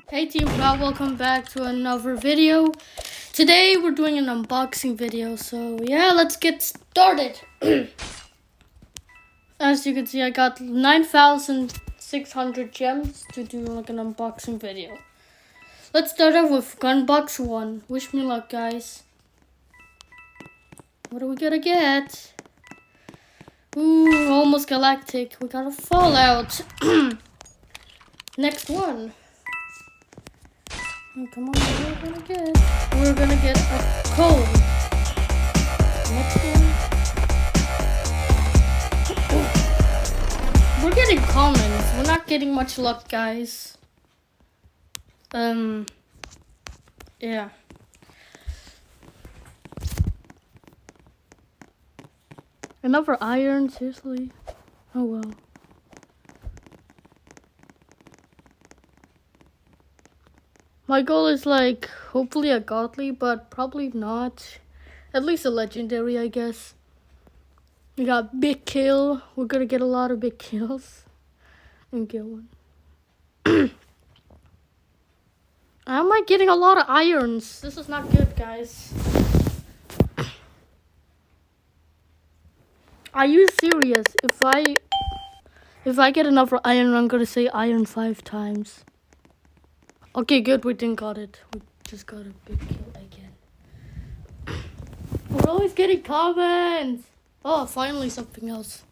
Hey team, welcome back to another video. Today we're doing an unboxing video, so yeah, let's get started. As you can see, I got 9,600 gems to do like an unboxing video. Let's start off with Gunbox 1. Wish me luck, guys. What are we gonna get? Ooh, almost galactic. We got a Fallout. Next one. Oh, come on, what are we gonna get? We're gonna get a code. Next one. We're getting commons. We're not getting much luck, guys. Yeah. Another iron, seriously? Oh well. My goal is like, hopefully a godly, but probably not. At least a legendary, I guess. We got big kill. We're gonna get a lot of big kills. And get one. Am I getting a lot of irons? This is not good, guys. Are you serious? If I get another iron, I'm gonna say iron 5 times. Okay, good, we didn't got it. We just got a big kill again. We're always getting comments. Oh, finally something else.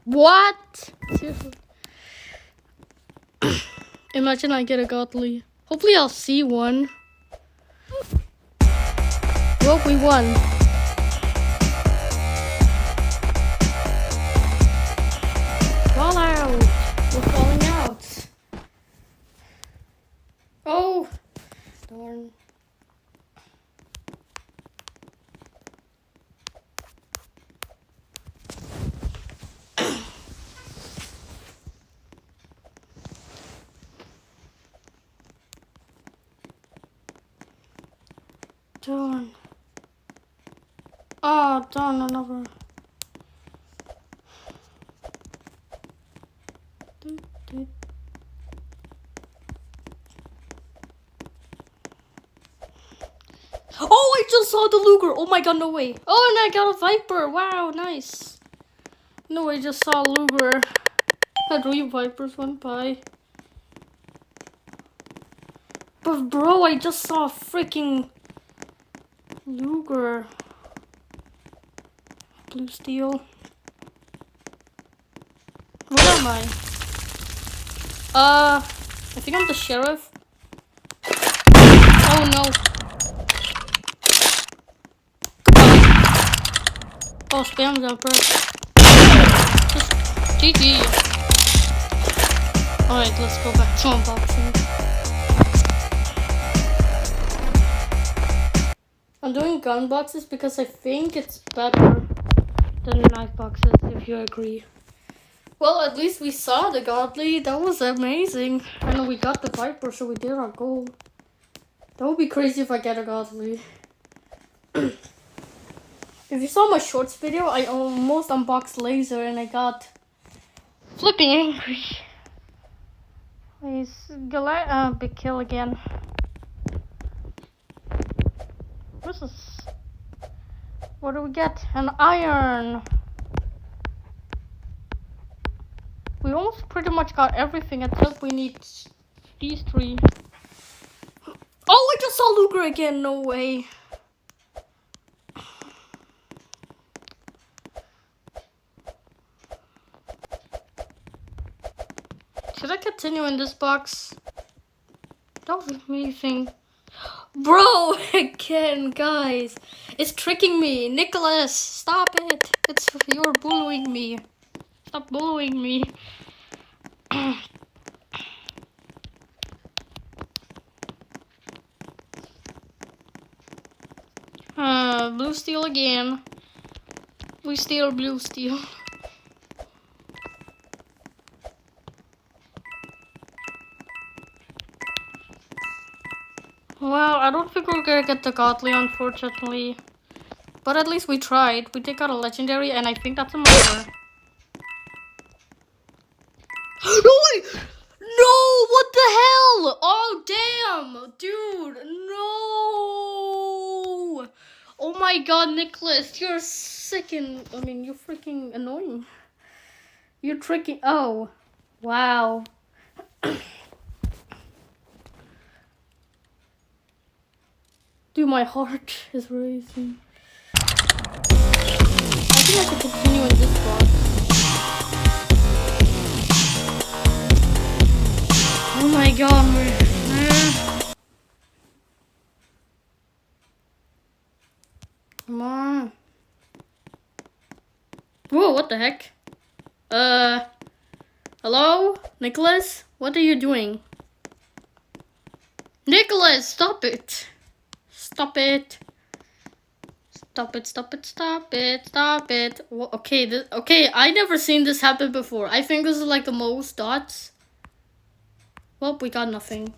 What? Seriously? Imagine I get a godly. Hopefully I'll see one. Well, we won. Fall out. We're falling out. Oh, darn. Darn. Oh, darn, another. Oh, I just saw the Luger. Oh my god, no way. Oh, and I got a Viper. Wow, nice. No, I just saw a Luger. Had 3 Vipers went by. But bro, I just saw a freaking Luger. Blue steel. Where am I? I think I'm the sheriff. Oh no. Oh, spam jumper. Just GG. Alright, let's go back to unboxing. I'm doing gun boxes because I think it's better than knife boxes, if you agree. Well, at least we saw the godly. That was amazing. I know we got the Viper, so we did our goal. That would be crazy if I get a godly. If you saw my shorts video, I almost unboxed laser and I got flipping angry. Please, big kill again. What's this? What do we get? An iron. We almost pretty much got everything except we need these 3. Oh, I just saw Luger again. No way. Should I continue in this box? That was amazing. Bro, again, guys. It's tricking me. Nicholas, stop it. You're bullying me. Stop bullying me. Blue steel again. We steal blue steel. Well, I don't think we're gonna get the godly, unfortunately. But at least we tried. We did got a legendary, and I think that's a murder. No, wait! No! What the hell? Oh, damn! Dude, no! Oh my god, Nicholas, you're you're freaking annoying. You're tricking. Oh, wow. Dude, my heart is racing. I think I should continue in this box. Oh my god, come on. Whoa, what the heck? Hello? Nicholas? What are you doing? Nicholas, stop it. Stop it. Stop it, stop it, stop it, stop it. Well, okay, I never seen this happen before. I think this is like the most dots. Well, we got nothing.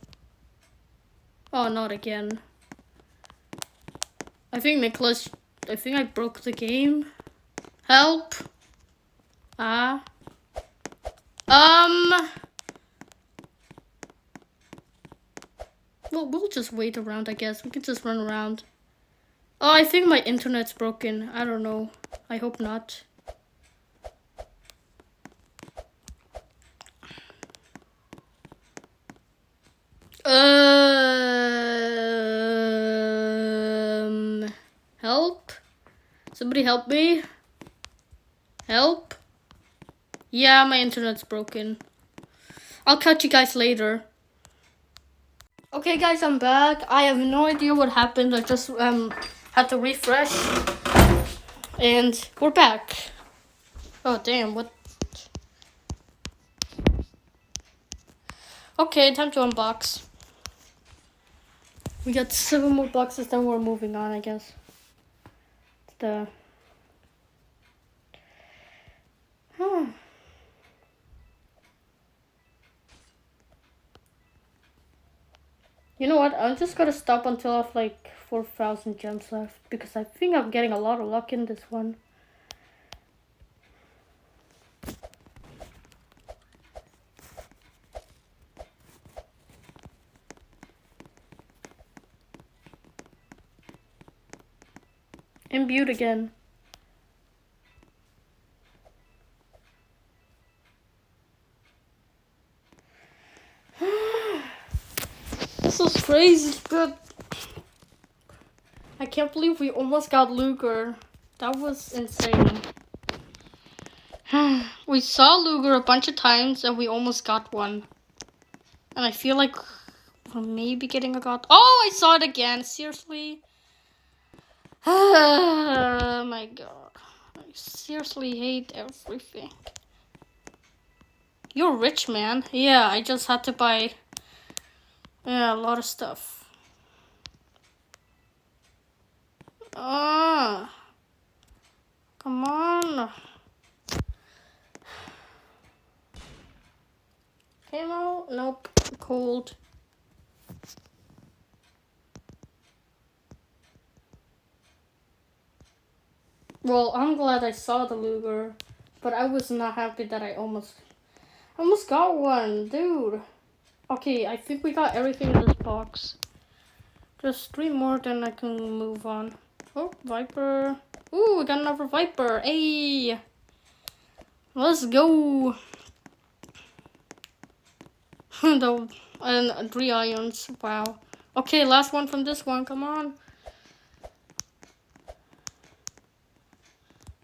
Oh, not again. I think I broke the game. Help. Well, we'll just wait around, I guess. We can just run around. Oh, I think my internet's broken. I don't know. I hope not. Help? Somebody help me? Help? Yeah, my internet's broken. I'll catch you guys later. Okay, guys, I'm back. I have no idea what happened. I just had to refresh, and we're back. Oh, damn! What? Okay, time to unbox. We got 7 more boxes. Then we're moving on, I guess. You know what? I'm just gonna stop until I have like 4,000 gems left, because I think I'm getting a lot of luck in this one. Imbued again. This is crazy, but I can't believe we almost got Luger. That was insane. We saw Luger a bunch of times and we almost got one. And I feel like we're maybe getting a god. Oh, I saw it again. Seriously? Oh my god. I seriously hate everything. You're rich, man. Yeah, I just had to buy a lot of stuff. Come on. Camo? Nope. Cold. Well, I'm glad I saw the Luger, but I was not happy that I almost got one, dude. Okay, I think we got everything in this box. Just 3 more, then I can move on. Oh, Viper. Ooh, we got another Viper. Hey! Let's go! And 3 ions. Wow. Okay, last one from this one. Come on.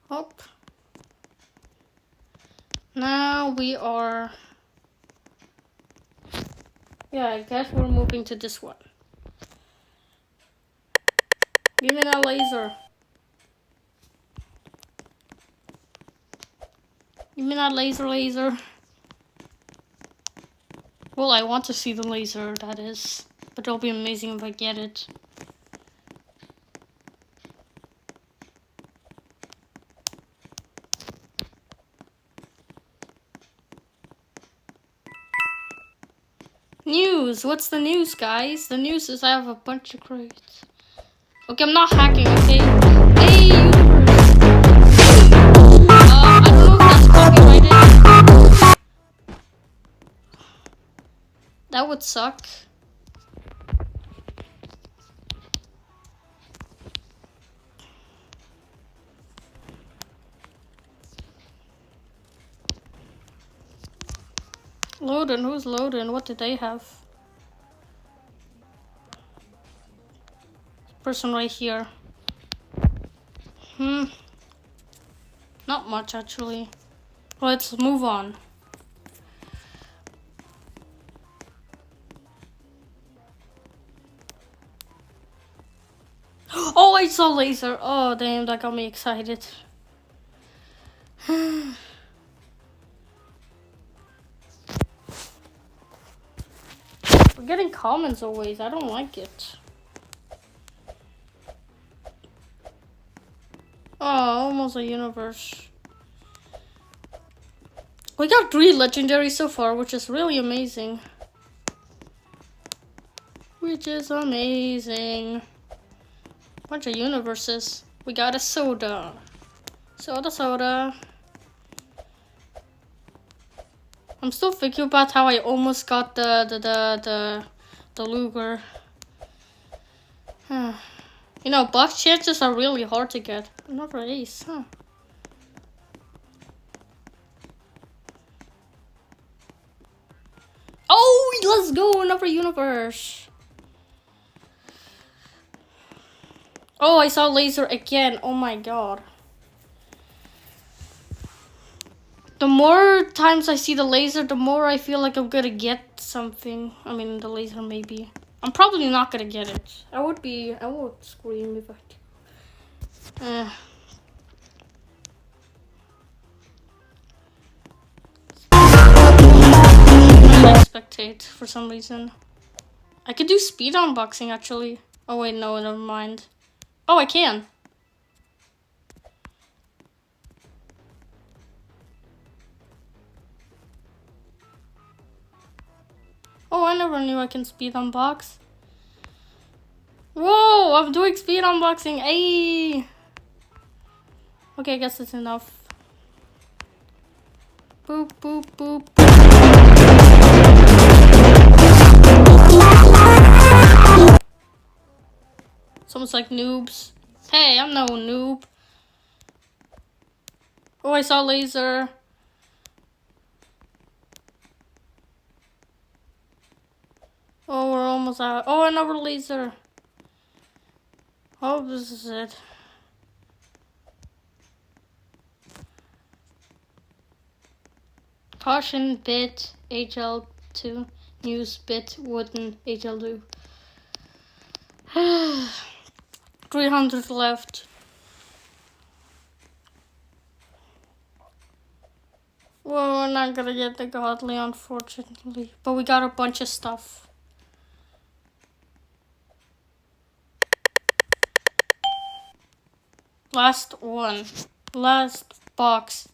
Hop. Now we are... Yeah, I guess we're moving to this one. Give me that laser. Give me that laser. Well, I want to see the laser, that is. But it'll be amazing if I get it. News! What's the news, guys? The news is I have a bunch of crates. Okay, I'm not hacking, okay? Hey, universe! I don't know if that's copyrighted. That would suck. Loading, who's loading? What did they have? Person right here. Not much actually. Let's move on. Oh, I saw laser. Oh, damn, that got me excited. We're getting comments always. I don't like it. Oh, almost a universe. We got 3 legendaries so far, which is really amazing. Which is amazing. Bunch of universes. We got a soda. Soda. I'm still thinking about how I almost got the Luger. You know, box chances are really hard to get. Another ace, huh? Oh, let's go, another universe. Oh, I saw laser again. Oh my god. The more times I see the laser, the more I feel like I'm gonna get something. I mean, the laser maybe. I'm probably not gonna get it. I would scream if I I like spectate for some reason. I could do speed unboxing actually. Oh wait, no, never mind. Oh, I can. Oh, I never knew I can speed unbox. Whoa, I'm doing speed unboxing. Ayy. Okay, I guess it's enough. Boop, boop, boop. Someone's like noobs. Hey, I'm no noob. Oh, I saw laser. Oh, we're almost out. Oh, another laser. Oh, this is it. Caution bit HL2. News bit wooden HL2. 300 left. Well, we're not gonna get the godly, unfortunately. But we got a bunch of stuff. Last one. Last box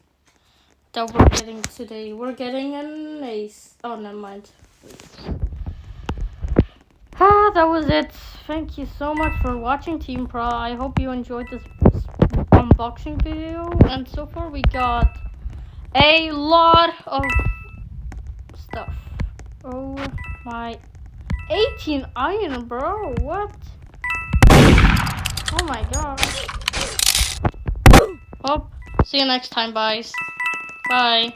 that we're getting today. We're getting an ace. Oh, never mind. That was it. Thank you so much for watching, Team Pro. I hope you enjoyed this unboxing video. And so far we got a lot of stuff. Oh my. 18 iron, bro. What? Oh my god. Well, see you next time, guys. Bye.